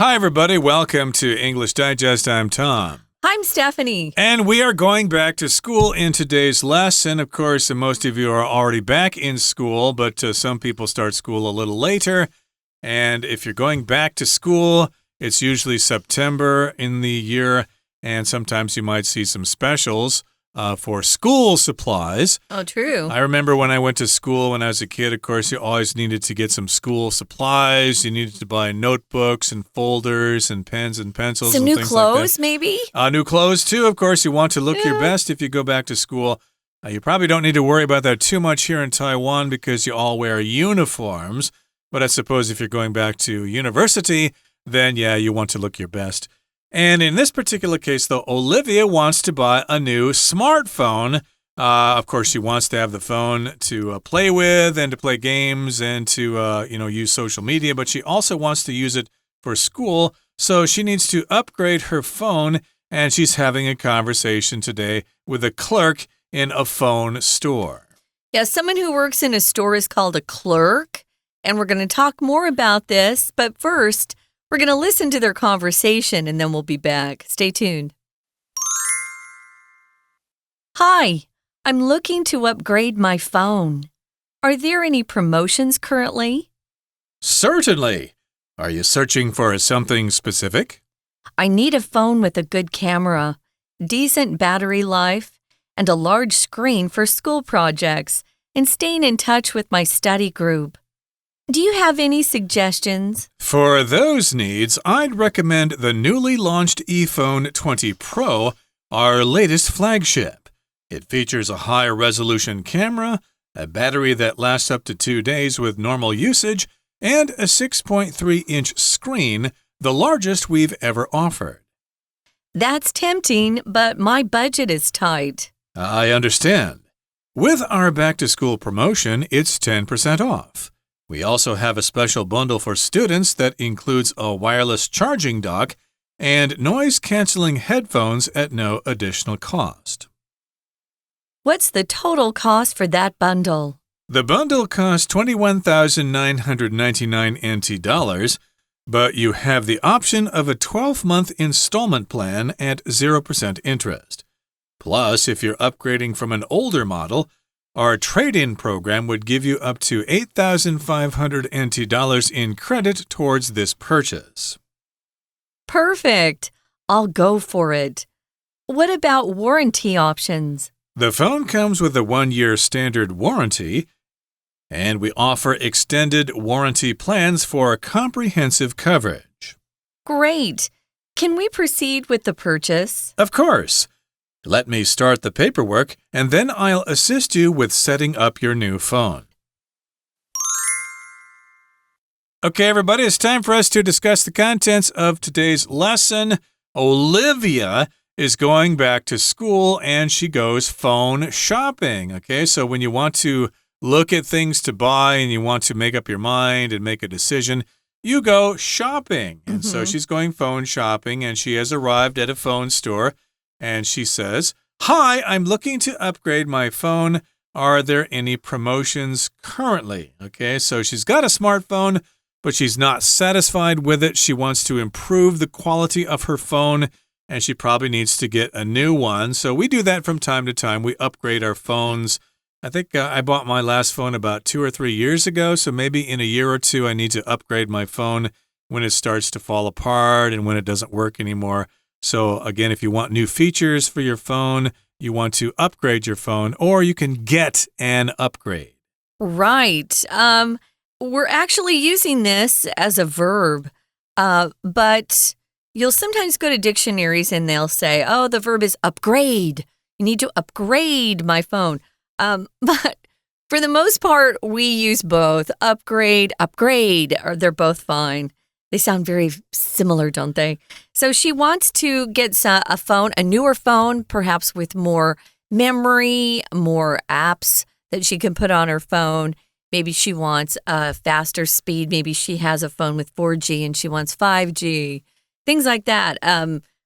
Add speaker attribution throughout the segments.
Speaker 1: Hi, everybody. Welcome to English Digest. I'm Tom.
Speaker 2: I'm Stephanie.
Speaker 1: And we are going back to school in today's lesson. Of course, most of you are already back in school, but some people start school a little later. And if you're going back to school, it's usually September in the year, and sometimes you might see some specials for school supplies.
Speaker 2: Oh, true.
Speaker 1: I remember when I went to school when I was a kid, of course, you always needed to get some school supplies. You needed to buy notebooks and folders and pens and pencils.
Speaker 2: Some
Speaker 1: and
Speaker 2: new
Speaker 1: things
Speaker 2: clothes,
Speaker 1: like that.
Speaker 2: maybe?
Speaker 1: New clothes, too. Of course, you want to look your best if you go back to school. You probably don't need to worry about that too much here in Taiwan because you all wear uniforms. But I suppose if you're going back to university, then, yeah, you want to look your best. And in this particular case, though, Olivia wants to buy a new smartphone. Of course, she wants to have the phone to play with and to play games and to, use social media. But she also wants to use it for school. So she needs to upgrade her phone. And she's having a conversation today with a clerk in a phone store.
Speaker 2: Yeah, someone who works in a store is called a clerk. And we're going to talk more about this. But first, we're going to listen to their conversation and then we'll be back. Stay tuned. Hi, I'm looking to upgrade my phone. Are there any promotions currently?
Speaker 1: Certainly. Are you searching for something specific?
Speaker 2: I need a phone with a good camera, decent battery life, and a large screen for school projects and staying in touch with my study group. Do you have any suggestions?
Speaker 1: For those needs, I'd recommend the newly launched iPhone 20 Pro, our latest flagship. It features a high-resolution camera, a battery that lasts up to 2 days with normal usage, and a 6.3-inch screen, the largest we've ever offered.
Speaker 2: That's tempting, but my budget is tight.
Speaker 1: I understand. With our back-to-school promotion, it's 10% off. We also have a special bundle for students that includes a wireless charging dock and noise-canceling headphones at no additional cost.
Speaker 2: What's the total cost for that bundle?
Speaker 1: The bundle costs 21,999 NT dollars, but you have the option of a 12-month installment plan at 0% interest. Plus, if you're upgrading from an older model, our trade-in program would give you up to 8,500 NT dollars in credit towards this purchase.
Speaker 2: Perfect. I'll go for it. What about warranty options?
Speaker 1: The phone comes with a 1-year standard warranty, and we offer extended warranty plans for comprehensive coverage.
Speaker 2: Great. Can we proceed with the purchase?
Speaker 1: Of course. Let me start the paperwork, and then I'll assist you with setting up your new phone. Okay, everybody, it's time for us to discuss the contents of today's lesson. Olivia is going back to school, and she goes phone shopping. Okay, so when you want to look at things to buy and you want to make up your mind and make a decision, you go shopping. And so she's going phone shopping, and she has arrived at a phone store. And she says, "Hi, I'm looking to upgrade my phone. Are there any promotions currently?" Okay, so she's got a smartphone, but she's not satisfied with it. She wants to improve the quality of her phone, and she probably needs to get a new one. So we do that from time to time. We upgrade our phones. I think I bought my last phone about 2 or 3 years ago, so maybe in a year or two I need to upgrade my phone when it starts to fall apart and when it doesn't work anymore. So again, if you want new features for your phone, you want to upgrade your phone, or you can get an upgrade.
Speaker 2: Right. We're actually using this as a verb, but you'll sometimes go to dictionaries and they'll say, oh, the verb is upgrade. You need to upgrade my phone. But for the most part, we use both. Upgrade, or they're both fine. They sound very similar, don't they? So she wants to get a phone, a newer phone, perhaps with more memory, more apps that she can put on her phone. Maybe she wants a faster speed. Maybe she has a phone with 4G and she wants 5G. Things like that.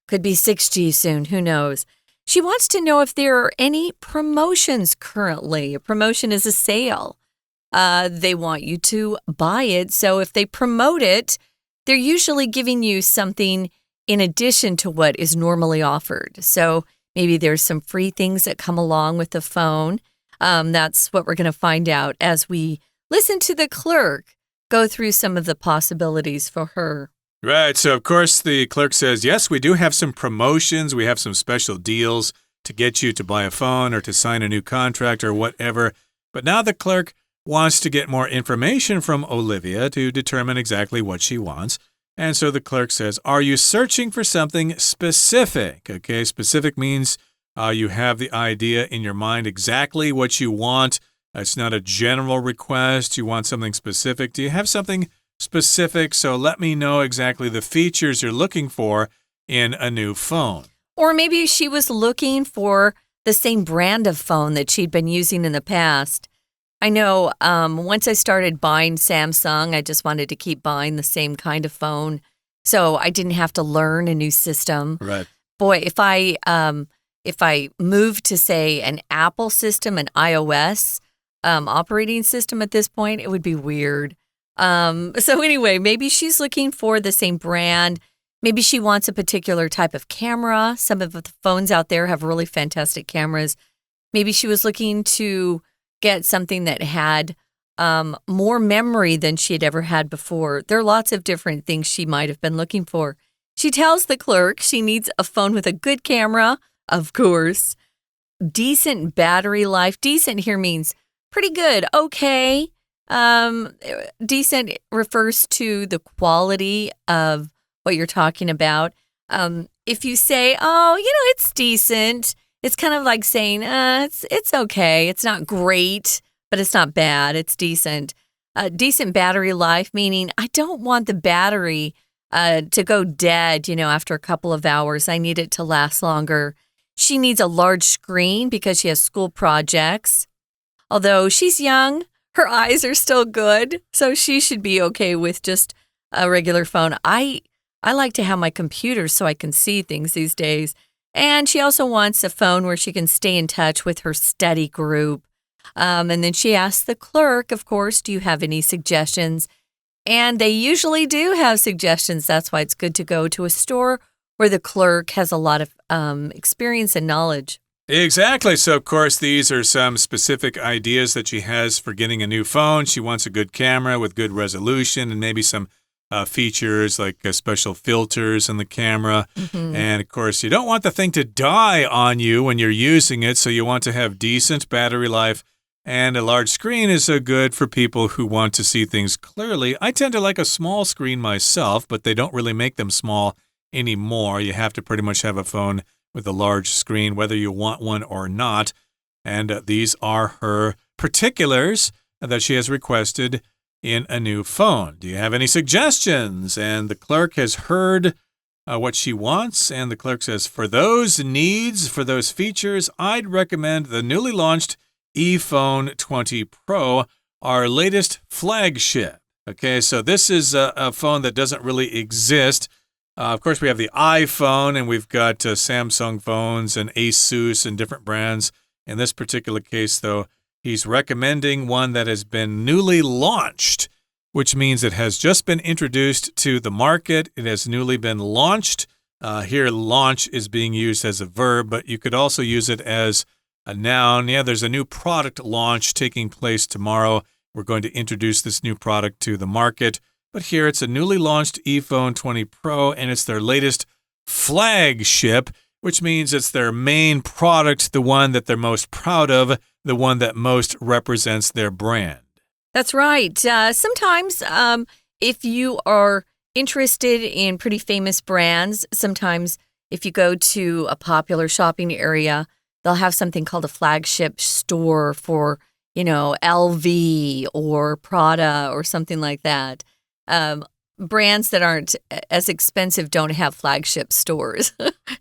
Speaker 2: Could be 6G soon. Who knows? She wants to know if there are any promotions currently. A promotion is a sale. They want you to buy it. So if they promote it, they're usually giving you something in addition to what is normally offered. So maybe there's some free things that come along with the phone. That's what we're going to find out as we listen to the clerk go through some of the possibilities for her.
Speaker 1: Right. So, of course, the clerk says, yes, we do have some promotions. We have some special deals to get you to buy a phone or to sign a new contract or whatever. But now the clerk wants to get more information from Olivia to determine exactly what she wants. And so the clerk says, are you searching for something specific? Okay, specific means you have the idea in your mind exactly what you want. It's not a general request. You want something specific. Do you have something specific? So let me know exactly the features you're looking for in a new phone.
Speaker 2: Or maybe she was looking for the same brand of phone that she'd been using in the past. I know once I started buying Samsung, I just wanted to keep buying the same kind of phone, so I didn't have to learn a new system.
Speaker 1: Right.
Speaker 2: Boy, if I moved to, say, an Apple system, an iOS operating system at this point, it would be weird. So anyway, maybe she's looking for the same brand. Maybe she wants a particular type of camera. Some of the phones out there have really fantastic cameras. Maybe she was looking to get something that had more memory than she had ever had before. There are lots of different things she might have been looking for. She tells the clerk she needs a phone with a good camera, of course, decent battery life. Decent here means pretty good, okay. Decent refers to the quality of what you're talking about. If you say, oh, it's decent, it's kind of like saying, it's okay. It's not great, but it's not bad. It's decent. Decent battery life, meaning I don't want the battery to go dead, after a couple of hours. I need it to last longer. She needs a large screen because she has school projects. Although she's young, her eyes are still good, so she should be okay with just a regular phone. I like to have my computer so I can see things these days. And she also wants a phone where she can stay in touch with her study group. And then she asks the clerk, of course, do you have any suggestions? And they usually do have suggestions. That's why it's good to go to a store where the clerk has a lot of experience and knowledge.
Speaker 1: Exactly. So, of course, these are some specific ideas that she has for getting a new phone. She wants a good camera with good resolution and maybe some features like special filters in the camera. And, of course, you don't want the thing to die on you when you're using it, so you want to have decent battery life. And a large screen is good for people who want to see things clearly. I tend to like a small screen myself, but they don't really make them small anymore. You have to pretty much have a phone with a large screen, whether you want one or not. And these are her particulars that she has requested in a new phone. Do you have any suggestions? And the clerk has heard what she wants, and the clerk says, for those needs, for those features, I'd recommend the newly launched ePhone 20 Pro, our latest flagship. Okay, so this is a phone that doesn't really exist. Of course, we have the iPhone, and we've got Samsung phones and Asus and different brands. In this particular case, though, he's recommending one that has been newly launched, which means it has just been introduced to the market. It has newly been launched. Here, launch is being used as a verb, but you could also use it as a noun. Yeah, there's a new product launch taking place tomorrow. We're going to introduce this new product to the market. But here it's a newly launched ePhone 20 Pro, and it's their latest flagship, which means it's their main product, the one that they're most proud of, the one that most represents their brand.
Speaker 2: That's right. Sometimes if you are interested in pretty famous brands, sometimes if you go to a popular shopping area, they'll have something called a flagship store for, LV or Prada or something like that. Brands that aren't as expensive don't have flagship stores,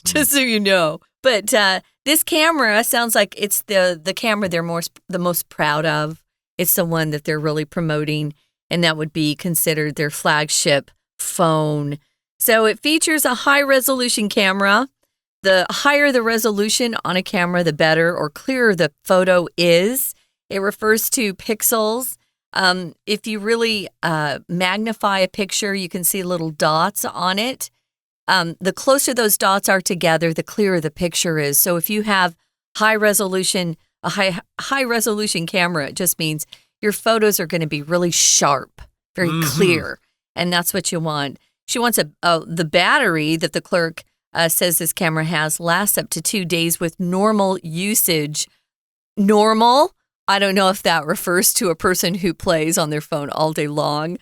Speaker 2: just so you know. But this camera sounds like it's the camera they're the most proud of. It's the one that they're really promoting, and that would be considered their flagship phone. So it features a high-resolution camera. The higher the resolution on a camera, the better or clearer the photo is. It refers to pixels. If you really magnify a picture, you can see little dots on it. The closer those dots are together, the clearer the picture is. So if you have a high resolution camera, it just means your photos are going to be really sharp, very clear, and that's what you want. She wants the battery that the clerk says this camera has lasts up to 2 days with normal usage. Normal? I don't know if that refers to a person who plays on their phone all day long.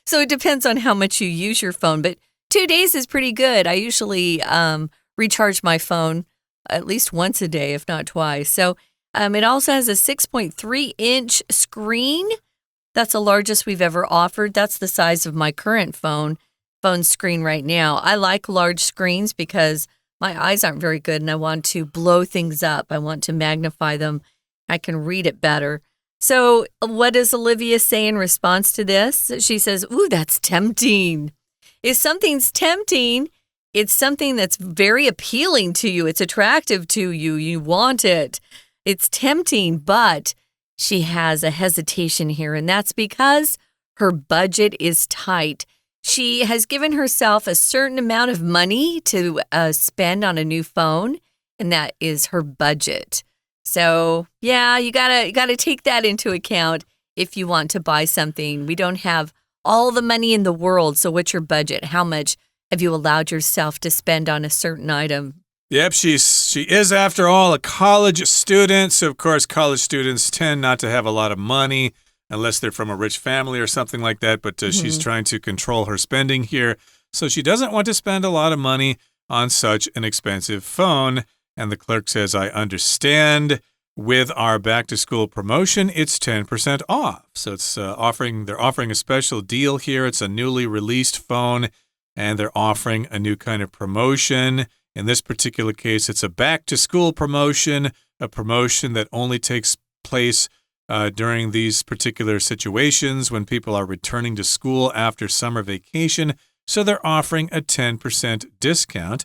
Speaker 2: So it depends on how much you use your phone, but 2 days is pretty good. I usually recharge my phone at least once a day, if not twice. So it also has a 6.3-inch screen. That's the largest we've ever offered. That's the size of my current phone screen right now. I like large screens because my eyes aren't very good and I want to blow things up. I want to magnify them. I can read it better. So what does Olivia say in response to this? She says, ooh, that's tempting. If something's tempting, it's something that's very appealing to you. It's attractive to you. You want it. It's tempting, but she has a hesitation here, and that's because her budget is tight. She has given herself a certain amount of money to spend on a new phone, and that is her budget. So, yeah, you gotta take that into account if you want to buy something. We don't have all the money in the world, so what's your budget? How much have you allowed yourself to spend on a certain item?
Speaker 1: Yep, she is, after all, a college student. So, of course, college students tend not to have a lot of money unless they're from a rich family or something like that. But she's trying to control her spending here. So she doesn't want to spend a lot of money on such an expensive phone. And the clerk says, I understand. With our back-to-school promotion, it's 10% off. So it's they're offering a special deal here. It's a newly released phone, and they're offering a new kind of promotion. In this particular case, it's a back-to-school promotion, a promotion that only takes place during these particular situations when people are returning to school after summer vacation. So they're offering a 10% discount.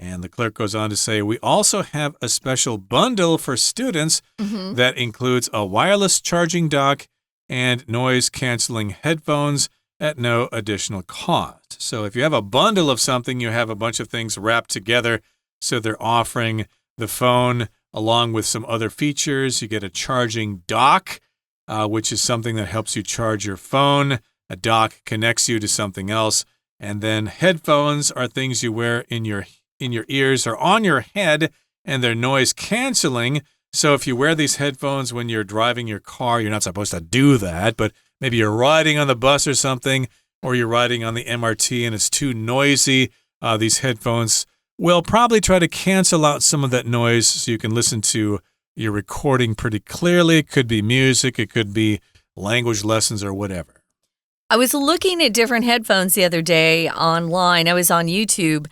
Speaker 1: And the clerk goes on to say, we also have a special bundle for students that includes a wireless charging dock and noise-canceling headphones at no additional cost. So if you have a bundle of something, you have a bunch of things wrapped together. So they're offering the phone along with some other features. You get a charging dock, which is something that helps you charge your phone. A dock connects you to something else. And then headphones are things you wear in your ears or on your head, and they're noise canceling. So if you wear these headphones when you're driving your car, you're not supposed to do that, but maybe you're riding on the bus or something, or you're riding on the MRT and it's too noisy. These headphones will probably try to cancel out some of that noise so you can listen to your recording pretty clearly. It could be music, it could be language lessons or whatever.
Speaker 2: I was looking at different headphones the other day online. I was on YouTube.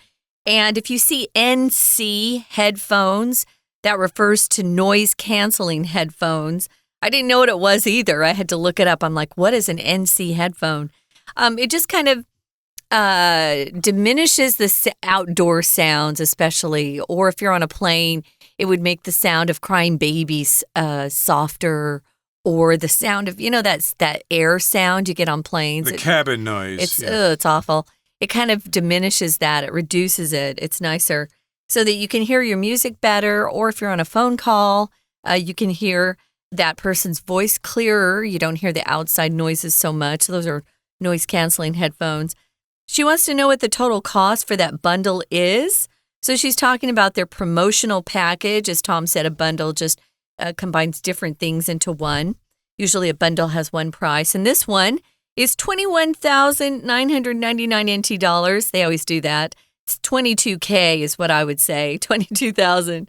Speaker 2: And if you see NC headphones, that refers to noise-canceling headphones. I didn't know what it was either. I had to look it up. I'm like, what is an NC headphone? It just kind of diminishes the outdoor sounds, especially. Or if you're on a plane, it would make the sound of crying babies softer. Or the sound of, that air sound you get on planes.
Speaker 1: The cabin noise.
Speaker 2: It's awful. It kind of diminishes that. It reduces it. It's nicer so that you can hear your music better. Or if you're on a phone call, you can hear that person's voice clearer. You don't hear the outside noises so much. Those are noise-canceling headphones. She wants to know what the total cost for that bundle is. So she's talking about their promotional package. As Tom said, a bundle just combines different things into one. Usually a bundle has one price. And this one is $21,999 NT dollars. They always do that. It's $22K is what I would say, $22,000.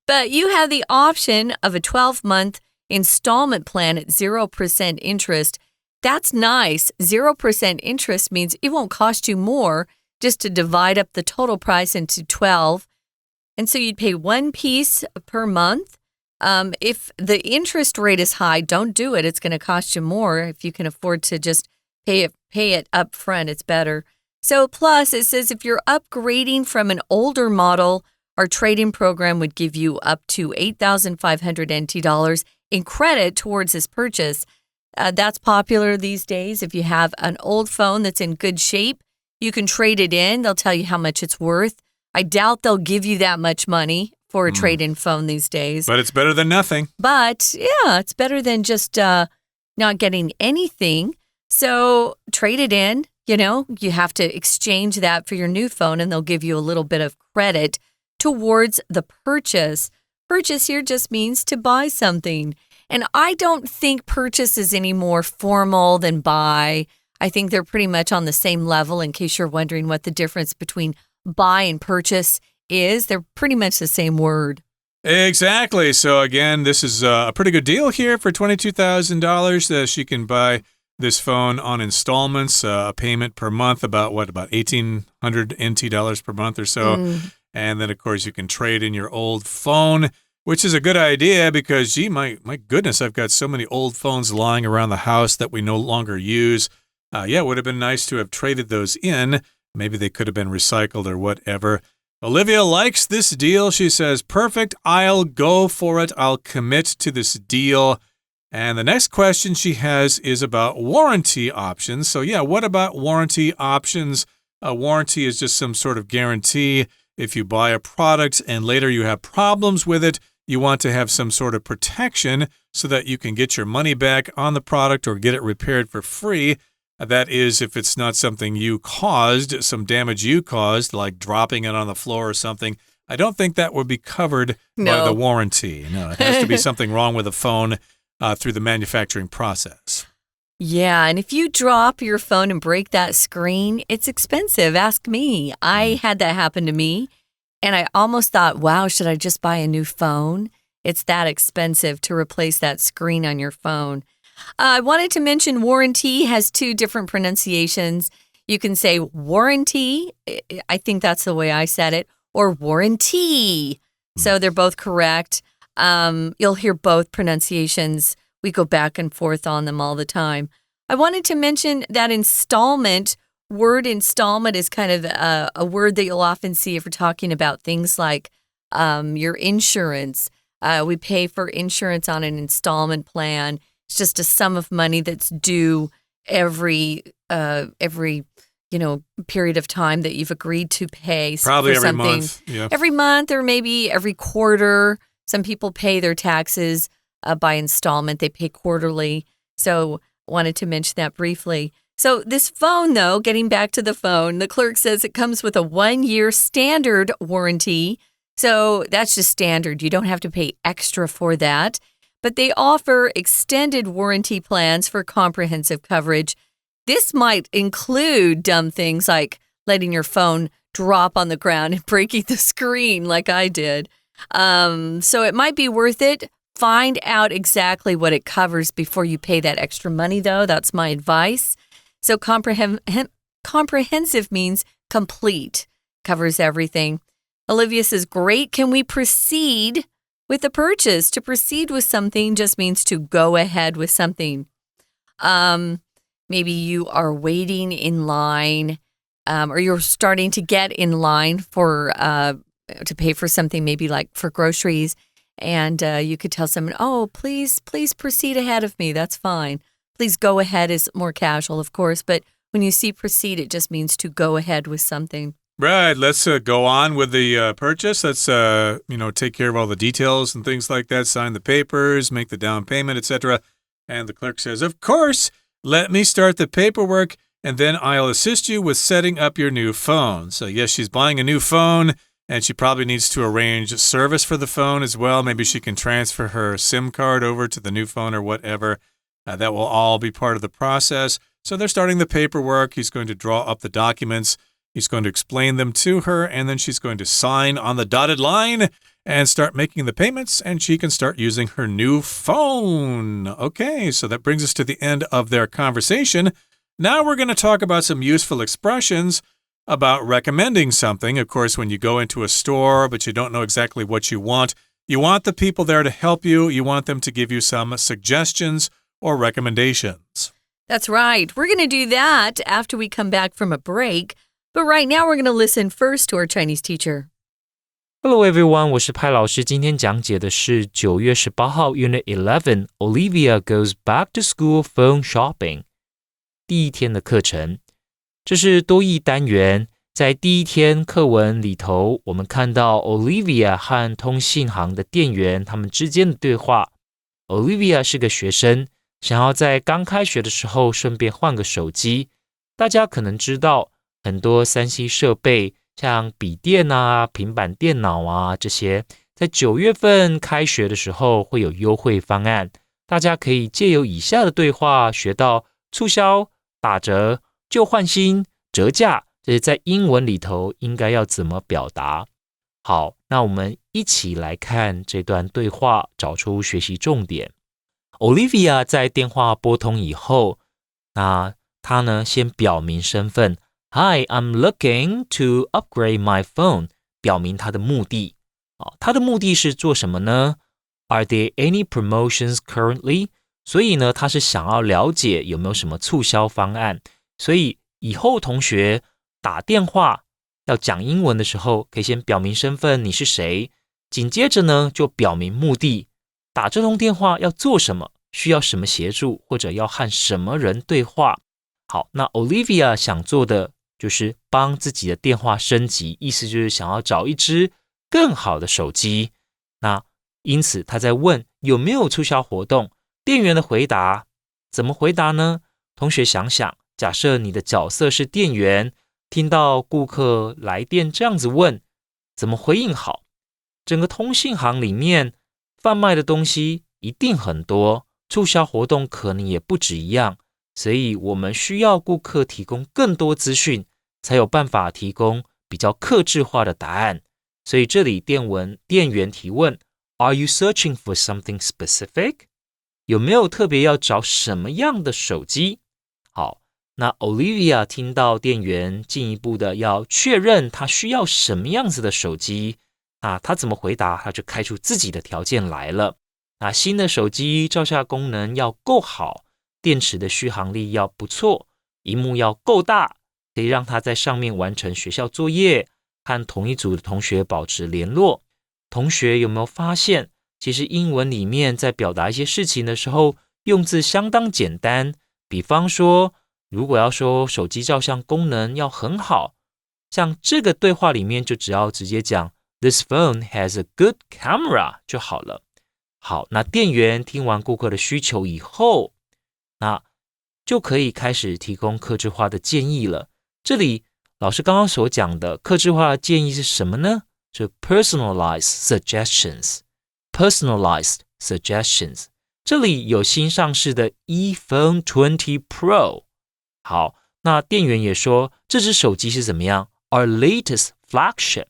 Speaker 2: But you have the option of a 12-month installment plan at 0% interest. That's nice. 0% interest means it won't cost you more just to divide up the total price into 12. And so you'd pay one piece per month. If the interest rate is high, don't do it. It's going to cost you more. If you can afford to just pay it up front, it's better. So plus, it says if you're upgrading from an older model, our trading program would give you up to 8,500 NT dollars in credit towards this purchase. That's popular these days. If you have an old phone that's in good shape, you can trade it in. They'll tell you how much it's worth. I doubt they'll give you that much money for a trade-in phone these days.
Speaker 1: But it's better than nothing.
Speaker 2: But, yeah, it's better than just not getting anything. So trade it in. You have to exchange that for your new phone, and they'll give you a little bit of credit towards the purchase. Purchase here just means to buy something. And I don't think purchase is any more formal than buy. I think they're pretty much on the same level, in case you're wondering what the difference between buy and purchase is. They're pretty much the same word.
Speaker 1: Exactly. So again, this is a pretty good deal here for $22,000. She can buy this phone on installments, a payment per month, about 1,800 NT dollars per month or so. And then, of course, you can trade in your old phone, which is a good idea because, gee, my goodness, I've got so many old phones lying around the house that we no longer use. It would have been nice to have traded those in. Maybe they could have been recycled or whatever. Olivia likes this deal. She says, perfect, I'll go for it. I'll commit to this deal. And the next question she has is about warranty options. So, what about warranty options? A warranty is just some sort of guarantee. If you buy a product and later you have problems with it, you want to have some sort of protection so that you can get your money back on the product or get it repaired for free. That is, if it's not something you caused, some damage you caused, like dropping it on the floor or something. I don't think that would be covered by the warranty. No, it has to be something wrong with the phone through the manufacturing process.
Speaker 2: Yeah, and if you drop your phone and break that screen, it's expensive. Ask me. I had that happen to me, and I almost thought, wow, should I just buy a new phone? It's that expensive to replace that screen on your phone. I wanted to mention warranty has two different pronunciations. You can say warranty, I think that's the way I said it, or warranty. So they're both correct. You'll hear both pronunciations. We go back and forth on them all the time. I wanted to mention that word installment is kind of a word that you'll often see if we're talking about things like your insurance. We pay for insurance on an installment plan. It's just a sum of money that's due every period of time that you've agreed to pay.
Speaker 1: Probably
Speaker 2: for
Speaker 1: every
Speaker 2: something.
Speaker 1: month. Yeah.
Speaker 2: Every month or maybe every quarter. Some people pay their taxes by installment. They pay quarterly. So wanted to mention that briefly. So this phone, though, getting back to the phone, the clerk says it comes with a 1-year standard warranty. So that's just standard. You don't have to pay extra for that. But they offer extended warranty plans for comprehensive coverage. This might include dumb things like letting your phone drop on the ground and breaking the screen like I did. So it might be worth it. Find out exactly what it covers before you pay that extra money, though. That's my advice. So comprehensive means complete, covers everything. Olivia says, great. Can we proceed with the purchase? To proceed with something just means to go ahead with something. Maybe you are waiting in line, or you're starting to get in line for to pay for something, maybe like for groceries. And you could tell someone, oh, please proceed ahead of me. That's fine. Please go ahead is more casual, of course. But when you see proceed, it just means to go ahead with something.
Speaker 1: Right. Let's go on with the purchase. Let's, take care of all the details and things like that. Sign the papers, make the down payment, etc. And the clerk says, of course, let me start the paperwork, and then I'll assist you with setting up your new phone. So, yes, she's buying a new phone. And she probably needs to arrange service for the phone as well. Maybe she can transfer her SIM card over to the new phone or whatever. That will all be part of the process. So they're starting the paperwork. He's going to draw up the documents. He's going to explain them to her, and then she's going to sign on the dotted line and start making the payments, and she can start using her new phone. Okay, so that brings us to the end of their conversation. Now we're going to talk about some useful expressions about recommending something. Of course, when you go into a store, but you don't know exactly what you want the people there to help you. You want them to give you some suggestions or recommendations.
Speaker 2: That's right. We're going to do that after we come back from a break. But right now, we're going to listen first to our Chinese teacher.
Speaker 3: Hello everyone， 我是派老师。今天讲解的是9月18号 Unit 11 Olivia goes back to school phone shopping 第一天的课程。这是多益单元，在第一天课文里头，我们看到 Olivia 和通信行的店员他们之间的对话。Olivia 是个学生，想要在刚开学的时候顺便换个手机。大家可能知道，很多 3C 设备像笔电啊、平板电脑啊这些，在9月份开学的时候会有优惠方案，大家可以借由以下的对话学到促销、打折、旧换新、折价，这些在英文里头应该要怎么表达。好，那我们一起来看这段对话，找出学习重点。Olivia 在电话拨通以后，那她呢先表明身份。Hi, I'm looking to upgrade my phone. 表明他的目的。他的目的是做什么呢？ Are there any promotions currently? 所以呢，他是想要了解有没有什么促销方案。所以以后同学打电话要讲英文的时候，可以先表明身份，你是谁？紧接着呢，就表明目的。打这通电话要做什么？需要什么协助？或者要和什么人对话？好，那 Olivia 想做的就是帮自己的电话升级，意思就是想要找一支更好的手机。那因此他在问有没有促销活动，店员的回答怎么回答呢？同学想想，假设你的角色是店员，听到顾客来电这样子问，怎么回应好？整个通信行里面贩卖的东西一定很多，促销活动可能也不止一样，所以我们需要顾客提供更多资讯，才有办法提供比较客制化的答案。所以这里店员提问 Are you searching for something specific? 有没有特别要找什么样的手机？好，那 Olivia 听到店员进一步的要确认他需要什么样子的手机，那他怎么回答？他就开出自己的条件来了。那新的手机照相功能要够好，电池的续航力要不错，萤幕要够大，可以让他在上面完成学校作业，和同一组的同学保持联络。同学有没有发现，其实英文里面在表达一些事情的时候，用字相当简单。比方说，如果要说手机照相功能要很好，像这个对话里面就只要直接讲 This phone has a good camera 就好了。好，那店员听完顾客的需求以后，那就可以开始提供客制化的建议了。这里老师刚刚所讲的客制化的建议是什么呢？是 personalized suggestions。personalized suggestions。这里有新上市的 iPhone 20 Pro。好，那店员也说这只手机是怎么样 ？Our latest flagship。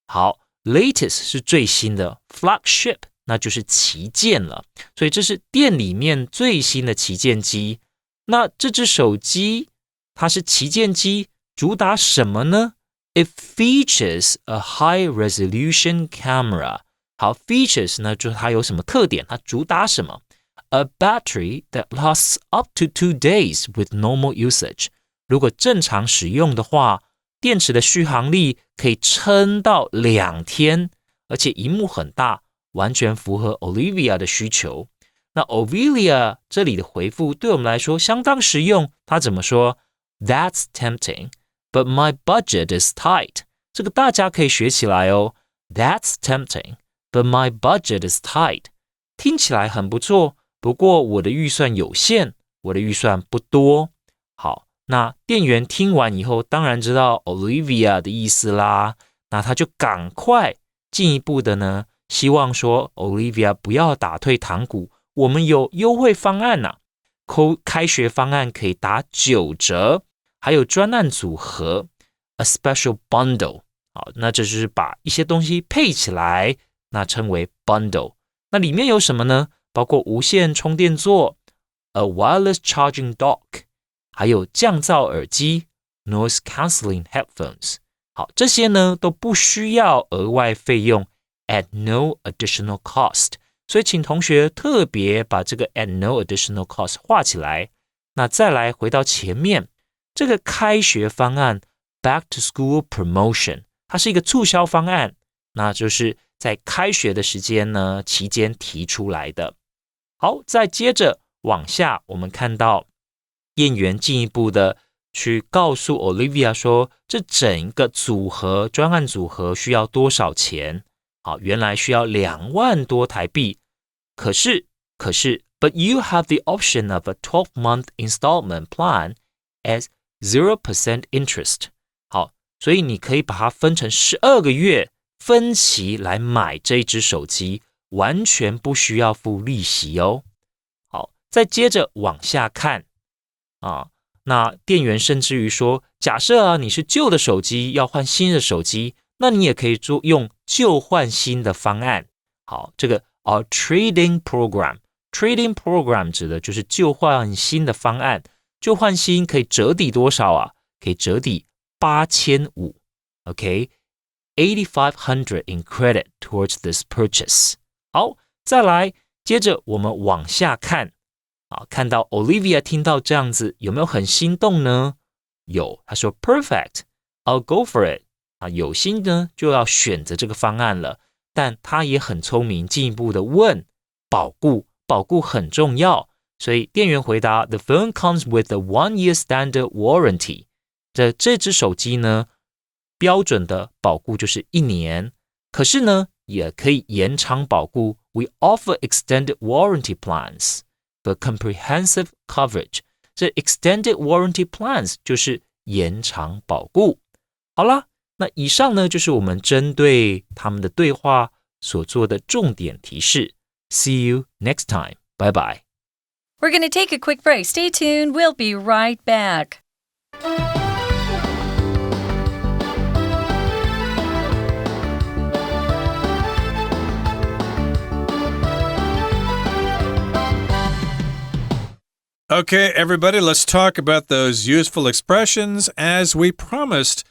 Speaker 3: 好 ，latest 是最新的 ，flagship 那就是旗舰了。所以这是店里面最新的旗舰机。那这只手机它是旗舰机，主打什么呢？ It features a high resolution camera。好 ，features 呢就是它有什么特点？它主打什么？ A battery that lasts up to 2 days with normal usage。如果正常使用的话，电池的续航力可以撑到2天，而且萤幕很大，完全符合 Olivia 的需求。那 Olivia 这里的回复对我们来说相当实用，她怎么说？ That's tempting, but my budget is tight。 这个大家可以学起来哦。That's tempting, but my budget is tight。 听起来很不错，不过我的预算有限，我的预算不多。好，那店员听完以后当然知道 Olivia 的意思啦，那他就赶快进一步的呢，希望说 Olivia 不要打退堂鼓，我们有优惠方案啊，开学方案可以打9折，还有专案组合 a special bundle。 好，那这就是把一些东西配起来，那称为 bundle。 那里面有什么呢？包括无线充电座 a wireless charging dock， 还有降噪耳机 noise cancelling headphones。 好，这些呢都不需要额外费用 at no additional cost。 所以请同学特别把这个 at no additional cost 画起来。那再来回到前面，这个开学方案 back to school promotion， 它是一个促销方案，那就是在开学的时间呢期间提出来的。好，再接着往下，我们看到店员进一步的去告诉 Olivia 说，这整个组合专案组合需要多少钱？好，原来需要2万多台币。可是 But you have the option of a 12-month installment plan as 0% interest. 好，所以你可以把它分成12个月分期来买这一只手机，完全不需要付利息哦。好，再接着往下看啊，那店员甚至于说，假设你是旧的手机要换新的手机，那你也可以用旧换新的方案。好，这个trading program。Trading program 指的就是旧换新的方案，旧换新可以折抵多少啊？可以折抵8500 ，OK， 8,500 in credit towards this purchase。好，再来，接着我们往下看，看到 Olivia 听到这样子，有没有很心动呢？有，她说 Perfect, I'll go for it。有心呢就要选择这个方案了，但她也很聪明，进一步的问保固很重要，所以店员回答 The phone comes with a 1-year standard warranty。 这只手机呢，标准的保固就是1年，可是呢，也可以延长保固。We offer extended warranty plans for comprehensive coverage。 这 extended warranty plans 就是延长保固。好啦，那以上呢，就是我们针对他们的对话所做的重点提示。See you next time. Bye bye.
Speaker 2: We're going to take a quick break. Stay tuned. We'll be right back.
Speaker 1: Okay, everybody, let's talk about those useful expressions as we promised.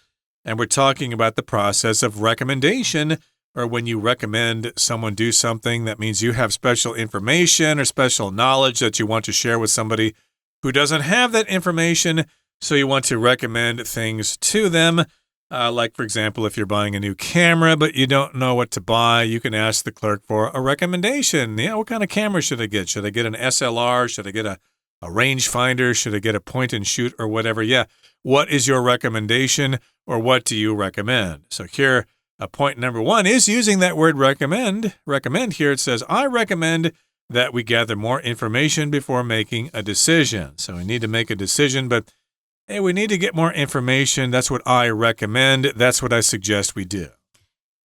Speaker 1: And we're talking about the process of recommendation, or when you recommend someone do something, that means you have special information or special knowledge that you want to share with somebody who doesn't have that information, so you want to recommend things to them. Like, for example, if you're buying a new camera but you don't know what to buy, you can ask the clerk for a recommendation. Yeah, what kind of camera should I get? Should I get an SLR? Should I get a rangefinder? Should I get a point and shoot or whatever? Yeah, what is your recommendation, or what do you recommend? So here, point number 1 is using that word recommend. Recommend here, it says, I recommend that we gather more information before making a decision. So we need to make a decision, but hey, we need to get more information. That's what I recommend. That's what I suggest we do.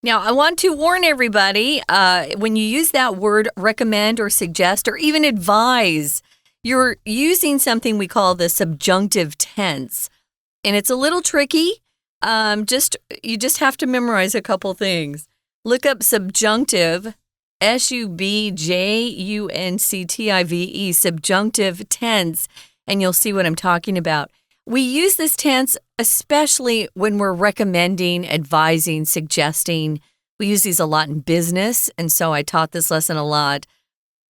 Speaker 2: Now, I want to warn everybody, when you use that word recommend or suggest or even advise, you're using something we call the subjunctive tense. And it's a little tricky. You just have to memorize a couple things. Look up subjunctive, subjunctive, subjunctive tense, and you'll see what I'm talking about. We use this tense especially when we're recommending, advising, suggesting. We use these a lot in business, and so I taught this lesson a lot.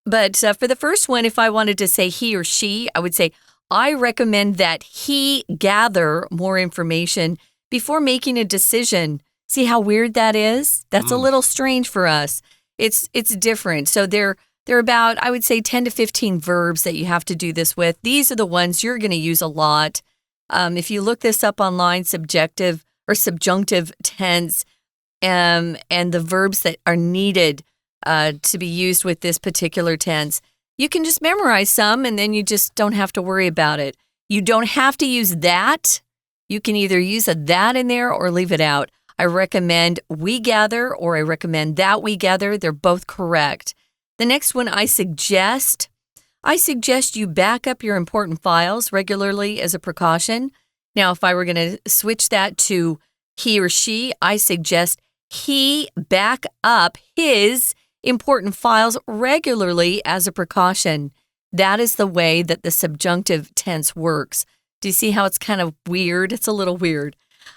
Speaker 2: But for the first one, if I wanted to say he or she, I would say, I recommend that he gather more information before making a decision. See how weird that is? That's a little strange for us. It's different. So they're about, I would say, 10 to 15 verbs that you have to do this with. These are the ones you're going to use a lot. If you look this up online, subjective or subjunctive tense, and the verbs that are needed to be used with this particular tense, you can just memorize some and then you just don't have to worry about it. You don't have to use that. You can either use a that in there or leave it out. I recommend we gather, or I recommend that we gather. They're both correct. The next one, I suggest you back up your important files regularly as a precaution. Now, if I were going to switch that to he or she, I suggest he back up his important files regularly as a precaution. That is the way that the subjunctive tense works. Do you see how it's kind of weird? It's a little weird.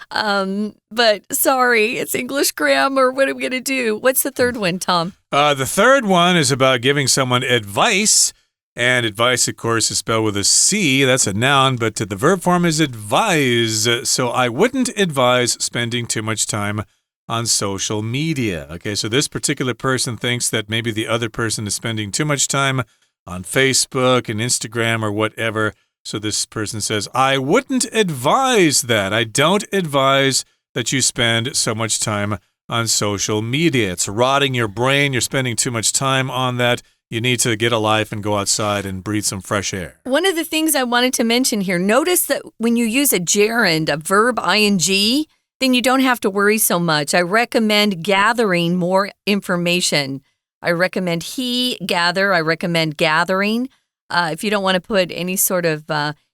Speaker 2: But sorry, it's English grammar. What are we going to do? What's the third one, Tom?
Speaker 1: The third one is about giving someone advice. And advice, of course, is spelled with a C. That's a noun, but the verb form is advise. So I wouldn't advise spending too much time on social media. Okay, so this particular person thinks that maybe the other person is spending too much time on Facebook and Instagram or whatever. So this person says, I wouldn't advise that. I don't advise that you spend so much time on social media. It's rotting your brain. You're spending too much time on that. You need to get a life and go outside and breathe some fresh air.
Speaker 2: One of the things I wanted to mention here, notice that when you use a gerund, a verb ing, then you don't have to worry so much. I recommend gathering more information. I recommend he gather. I recommend gathering. If you don't want to put any sort of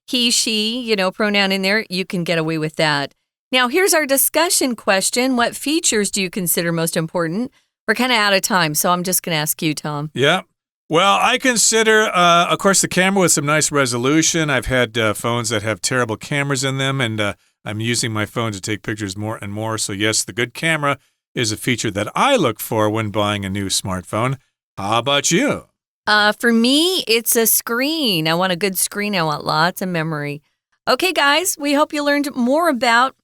Speaker 2: he, she, pronoun in there, you can get away with that. Now, here's our discussion question. What features do you consider most important? We're kind of out of time, so I'm just going to ask you, Tom.
Speaker 1: Yeah. Well, I consider, of course, the camera with some nice resolution. I've had phones that have terrible cameras in them, and I'm using my phone to take pictures more and more. So, yes, the good camera is a feature that I look for when buying a new smartphone. How about you?
Speaker 2: For me, it's a screen. I want a good screen. I want lots of memory. Okay, guys, we hope you learned more about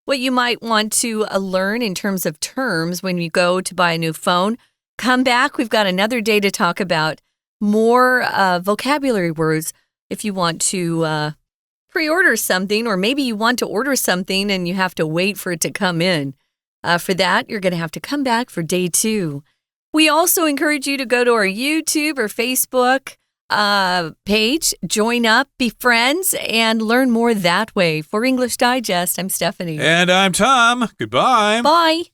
Speaker 2: what you might want to learn in terms of terms when you go to buy a new phone. Come back. We've got another day to talk about more vocabulary words if you want to pre-order something, or maybe you want to order something and you have to wait for it to come in. For that, you're going to have to come back for day 2. We also encourage you to go to our YouTube or Facebook page, join up, be friends, and learn more that way. For English Digest, I'm Stephanie.
Speaker 1: And I'm Tom. Goodbye.
Speaker 2: Bye.